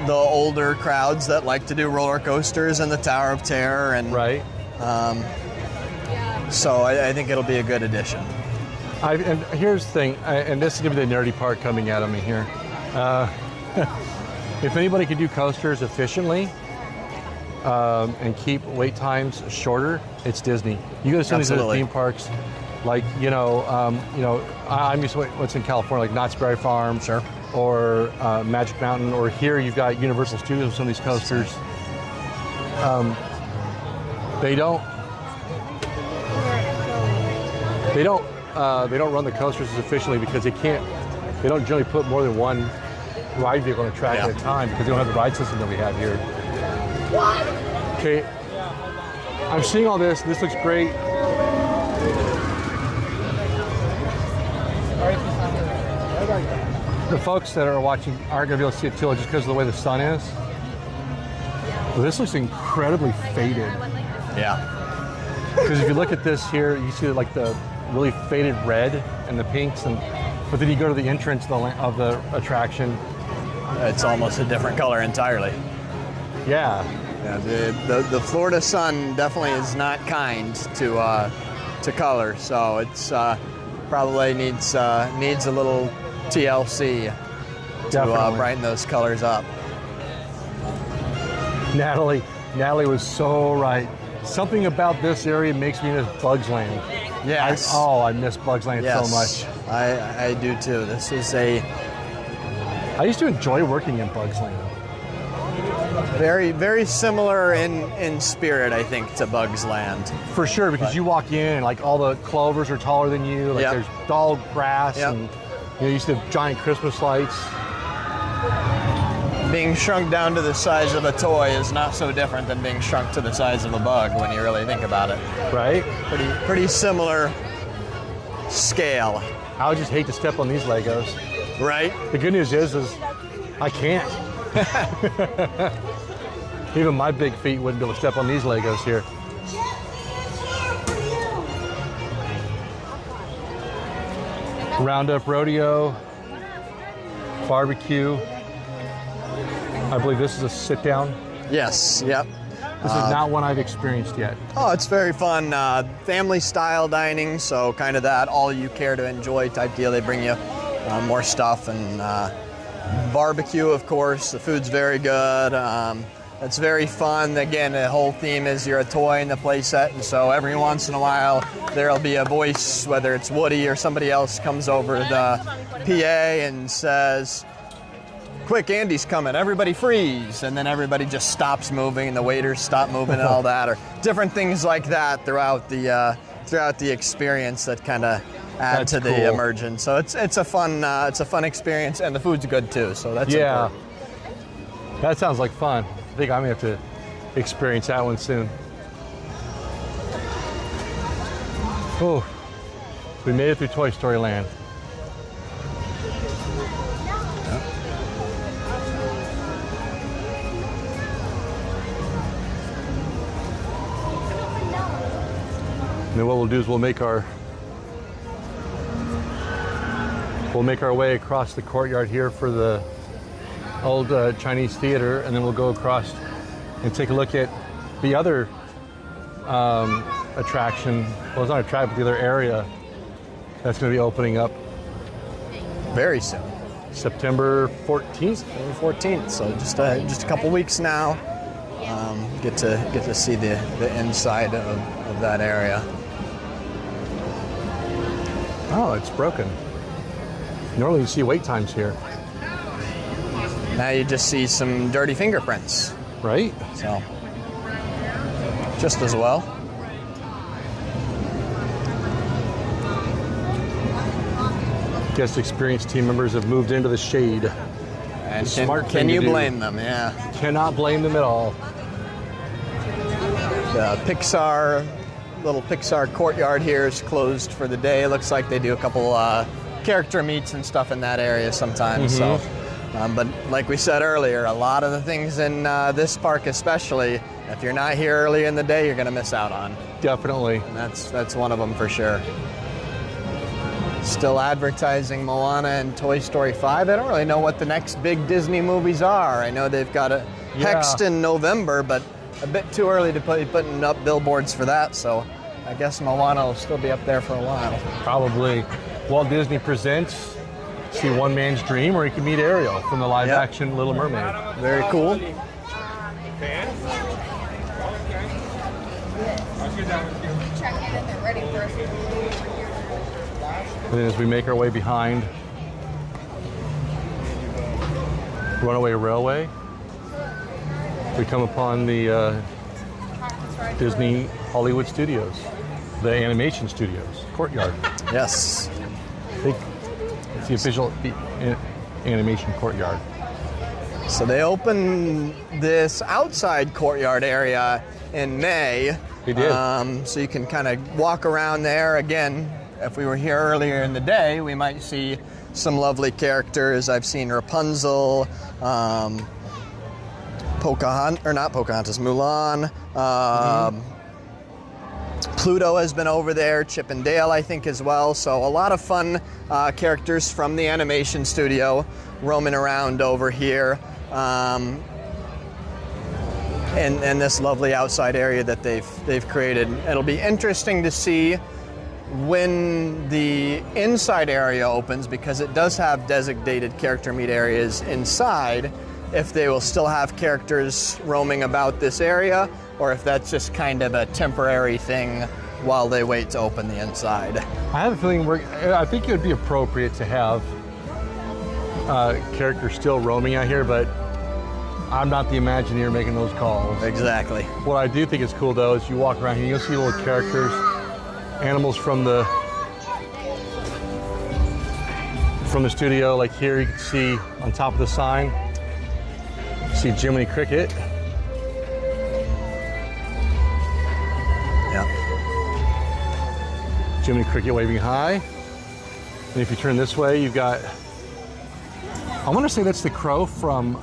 the older crowds that like to do roller coasters and the Tower of Terror, and Right. so I think it'll be a good addition. And here's the thing, and this is going to be the nerdy part coming out of me here. If anybody can do coasters efficiently and keep wait times shorter, it's Disney. You go to some of these other Absolutely. theme parks, like I'm used to what's in California, like Knott's Berry Farm, Sure. or Magic Mountain, or here you've got Universal Studios with some of these coasters. They don't run the coasters as efficiently because they don't generally put more than one ride vehicle on a track Yeah. at a time because they don't have the ride system that we have here. Okay, I'm seeing all this. This looks great. The folks that are watching aren't going to be able to see it too, just because of the way the sun is. But this looks incredibly faded. Yeah. Because if you look at this here, you see like the really faded red and the pinks, but then you go to the entrance of the attraction. It's almost a different color entirely. Yeah, Yeah, the Florida sun definitely is not kind to color, so it's probably needs a little TLC to Definitely. brighten those colors up. Natalie was so right. Something about this area makes me miss Bugs Land. Yes. I miss Bugs Land Yes. so much. I do too. This is a I used to enjoy working in Bugs Land. very, very similar in spirit, I think, to Bugs Land. For sure, because you walk in and like all the clovers are taller than you. Like Yep. there's tall grass Yep. and you used to have giant Christmas lights. Being shrunk down to the size of a toy is not so different than being shrunk to the size of a bug when you really think about it. Right? Pretty similar scale, I would just hate to step on these Legos. right? The good news is I can't. Even my big feet wouldn't be able to step on these Legos here. Roundup Rodeo, barbecue. I believe this is a sit down. Yes, yep. This is not one I've experienced yet. Oh, it's very fun. Family style dining, so kind of that all you care to enjoy type deal. They bring you more stuff and barbecue, of course. The food's very good. It's very fun. Again, the whole theme is you're a toy in the play set, and so every once in a while there'll be a voice, whether it's Woody or somebody else, comes over the PA and says, "Quick, Andy's coming, everybody freeze," and then everybody just stops moving and the waiters stop moving and all that, or different things like that throughout the experience that kind of add That's to the cool. immersion. So it's a fun experience, and the food's good too, so that's Yeah. important. That sounds like fun. I think I'm gonna have to experience that one soon. Oh, we made it through Toy Story Land. And then what we'll do is we'll make our way across the courtyard here for the old Chinese theater, and then we'll go across and take a look at the other attraction. Well, it's not an attraction, but the other area that's going to be opening up Very soon. September 14th. September 14th, so just a couple weeks now. Get to see the inside of that area. Oh, it's broken. Normally you see wait times here, Now you just see some dirty fingerprints, right? so just as well. Guest experience team members have moved into the shade. And Smart can thing to you do. blame them? Yeah. Cannot blame them at all. The Pixar little Pixar courtyard here is closed for the day. It looks like they do a couple character meets and stuff in that area sometimes. So, but like we said earlier, a lot of the things in this park, especially, if you're not here early in the day, you're going to miss out on. Definitely. And that's one of them for sure. Still advertising Moana and Toy Story 5. I don't really know what the next big Disney movies are. I know they've got a Hext in November, but a bit too early to be putting up billboards for that. So I guess Moana will still be up there for a while. Probably. Walt Disney Presents. See One Man's Dream, or you can meet Ariel from the live-action Little Mermaid. Very cool. Check in and they're ready for us. And then as we make our way behind Runaway Railway, we come upon the Disney Hollywood Studios, the animation studios, courtyard. Yes. It's the official animation courtyard. So they opened this outside courtyard area in May. They did. So you can kind of walk around there. Again, if we were here earlier in the day, we might see some lovely characters. I've seen Rapunzel, Mulan. Pluto has been over there, Chip and Dale, I think, as well. So a lot of fun characters from the animation studio roaming around over here. And this lovely outside area that they've created. It'll be interesting to see when the inside area opens, because it does have designated character meet areas inside, if they will still have characters roaming about this area, or if that's just kind of a temporary thing while they wait to open the inside. I have a feeling I think it would be appropriate to have characters still roaming out here, but I'm not the Imagineer making those calls. Exactly. What I do think is cool, though, is you walk around here, you'll see little characters, animals from the studio. Like here, you can see on top of the sign, you see Jiminy Cricket. Yeah. Jiminy Cricket waving high. And if you turn this way, you've got, I want to say that's the crow from,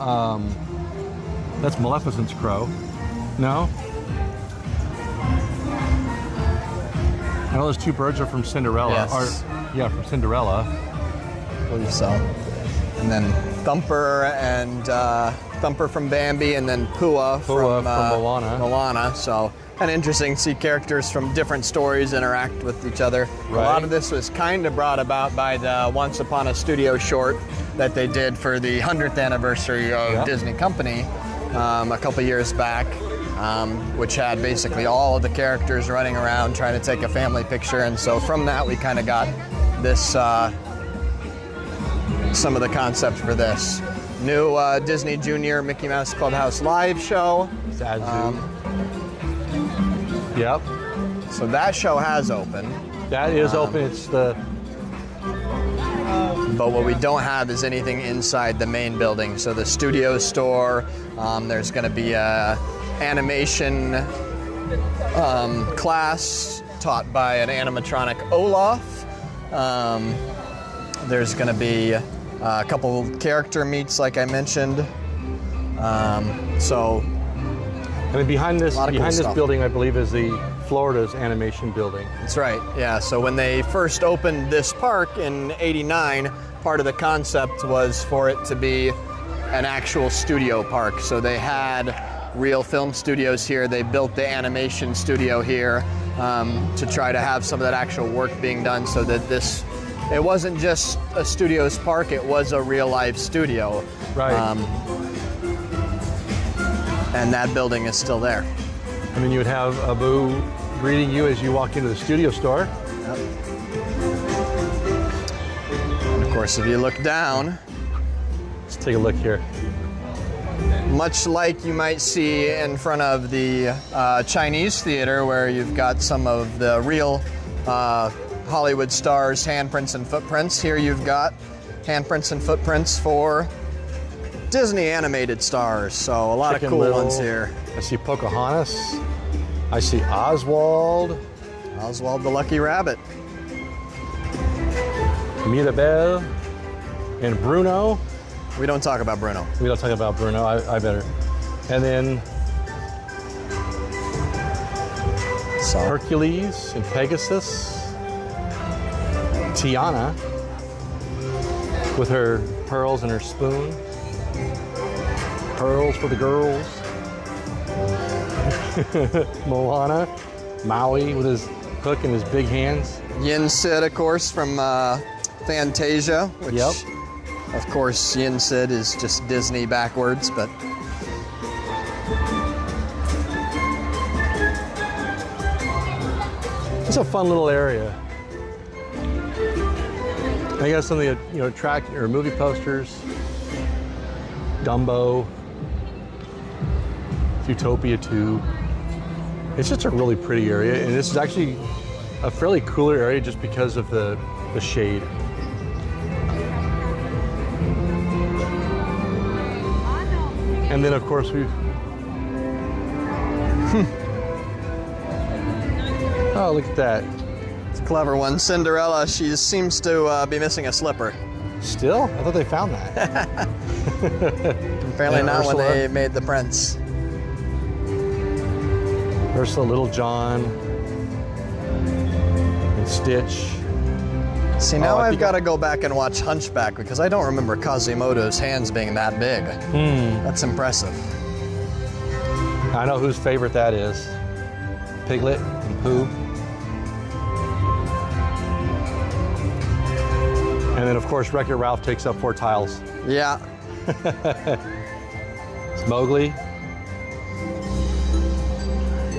that's Maleficent's crow. No? I know those two birds are from Cinderella. Yes. From Cinderella. I believe so. And then Thumper from Bambi, and then Pua from Moana. So kind of interesting to see characters from different stories interact with each other. Right. A lot of this was kind of brought about by the Once Upon a Studio short that they did for the 100th anniversary of Disney Company a couple years back, which had basically all of the characters running around trying to take a family picture. And so from that, we kind of got this, some of the concept for this. New Disney Junior Mickey Mouse Clubhouse live show. Yep. So that show has opened. That is open. It's the... But what we don't have is anything inside the main building. So the studio store, there's going to be a animation class taught by an animatronic Olaf. There's going to be a couple character meets, like I mentioned. And then behind this stuff. building, I believe, is the Florida's animation building. That's right, yeah. So when they first opened this park in '89, part of the concept was for it to be an actual studio park. So they had real film studios here. They built the animation studio here to try to have some of that actual work being done, so that it wasn't just a studio's park, it was a real life studio. Right. And that building is still there. And then you would have Abu greeting you as you walk into the studio store. Yep. And of course, if you look down, Let's take a look here. much like you might see in front of the Chinese theater, where you've got some of the real Hollywood stars' handprints and footprints, here you've got handprints and footprints for Disney animated stars. So a lot of cool ones here. I see Pocahontas. I see Oswald. Oswald the Lucky Rabbit. Mirabelle and Bruno. We don't talk about Bruno. We don't talk about Bruno. I better. And then So, Hercules and Pegasus. Tiana with her pearls and her spoon. Pearls for the girls. Moana. Maui with his hook and his big hands. Yin Sid, of course, from Fantasia, which, Yep. of course, Yin Sid is just Disney backwards, but It's a fun little area. I guess some of the track or movie posters. Dumbo. Utopia 2. It's just a really pretty area, and this is actually a fairly cooler area just because of the shade. And then of course we Oh, look at that. it's a clever one. Cinderella, she seems to be missing a slipper. Still? I thought they found that. Apparently And not when Ursula. they made the prince. Ursula, Little John, and Stitch. See, now I I've think got to go back and watch Hunchback because I don't remember Quasimodo's hands being that big. That's impressive. I know whose favorite that is. Piglet and Pooh. And then, of course, Wreck-It Ralph takes up 4 tiles. Yeah. It's Mowgli,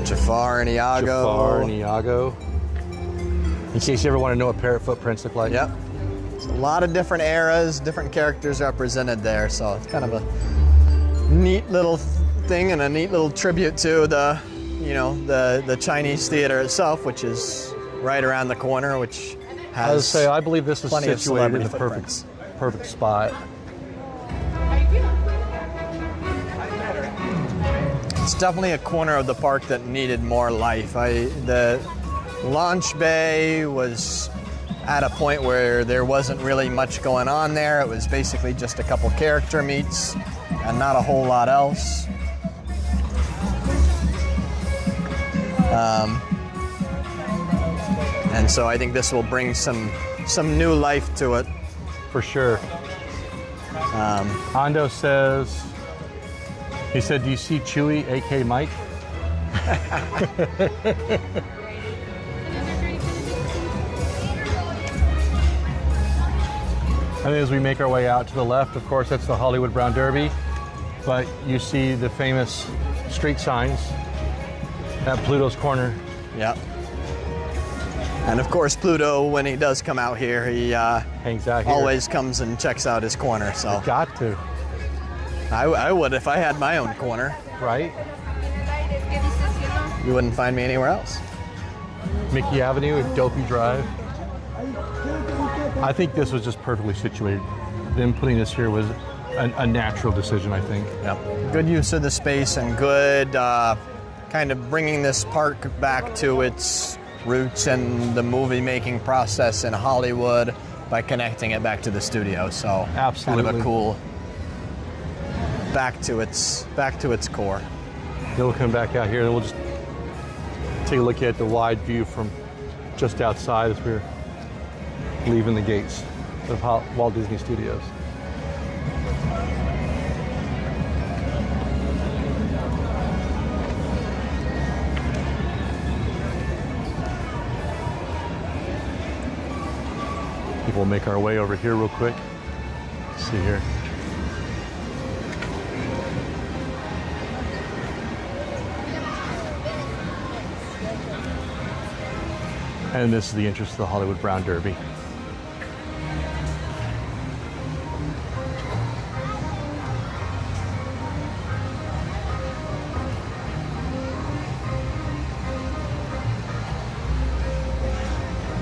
Jafar and Iago. Jafar, and Iago. In case you ever want to know what parrot footprints look like. Yep. There's a lot of different eras, different characters represented there, so it's kind of a neat little thing and a neat little tribute to the, the Chinese theater itself, which is right around the corner, which I would has say I believe this is plenty of situated in celebrity the footprints. perfect spot. It's definitely a corner of the park that needed more life. The launch bay was at a point where there wasn't really much going on there. It was basically just a couple character meets and not a whole lot else. And so I think this will bring some new life to it. For sure. Hondo says, he said, do you see Chewy, a.k.a. Mike? I think as we make our way out to the left, of course, that's the Hollywood Brown Derby. But you see the famous street signs at Pluto's Corner. Yep. And of course, Pluto, when he does come out here, he Hangs out here. always comes and checks out his corner. So Got to, I would if I had my own corner. right? You wouldn't find me anywhere else. Mickey Avenue and Dopey Drive. I think this was just perfectly situated. Them putting this here was a natural decision, I think. Yep. Good use of the space and good kind of bringing this park back to its roots and the movie making process in Hollywood by connecting it back to the studio. So Absolutely. kind of a cool back to its core. Then we'll come back out here and we'll just take a look at the wide view from just outside as we're leaving the gates of Walt Disney Studios. We'll make our way over here real quick. Let's see here. And this is the entrance to the Hollywood Brown Derby.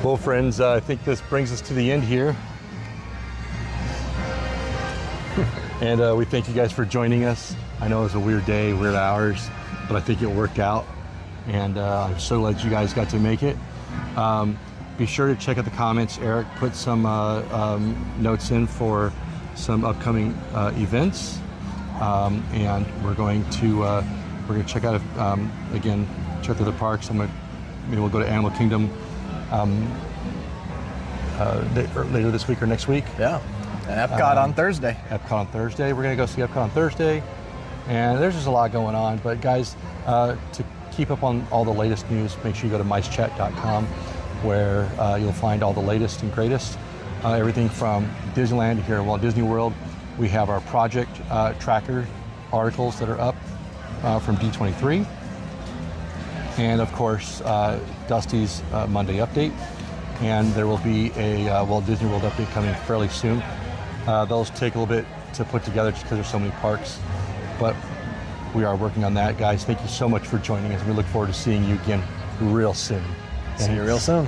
Well, friends, I think this brings us to the end here. And we thank you guys for joining us. I know it was a weird day, weird hours, but I think it worked out. And I'm so glad you guys got to make it. Be sure to check out the comments. Eric put some notes in for some upcoming events, and we're going to check out again, check through the parks. Maybe we'll go to Animal Kingdom later this week or next week. Yeah, and Epcot on Thursday. Epcot on Thursday. We're going to go see Epcot on Thursday, and there's just a lot going on. But guys, to keep up on all the latest news, make sure you go to micechat.com, where you'll find all the latest and greatest. Everything from Disneyland here at Walt Disney World. We have our project tracker articles that are up from D23. And of course, Dusty's Monday update. And there will be a Walt Disney World update coming fairly soon. Those take a little bit to put together just because there's so many parks. But we are working on that, guys. Thank you so much for joining us. We look forward to seeing you again real soon. See you real soon.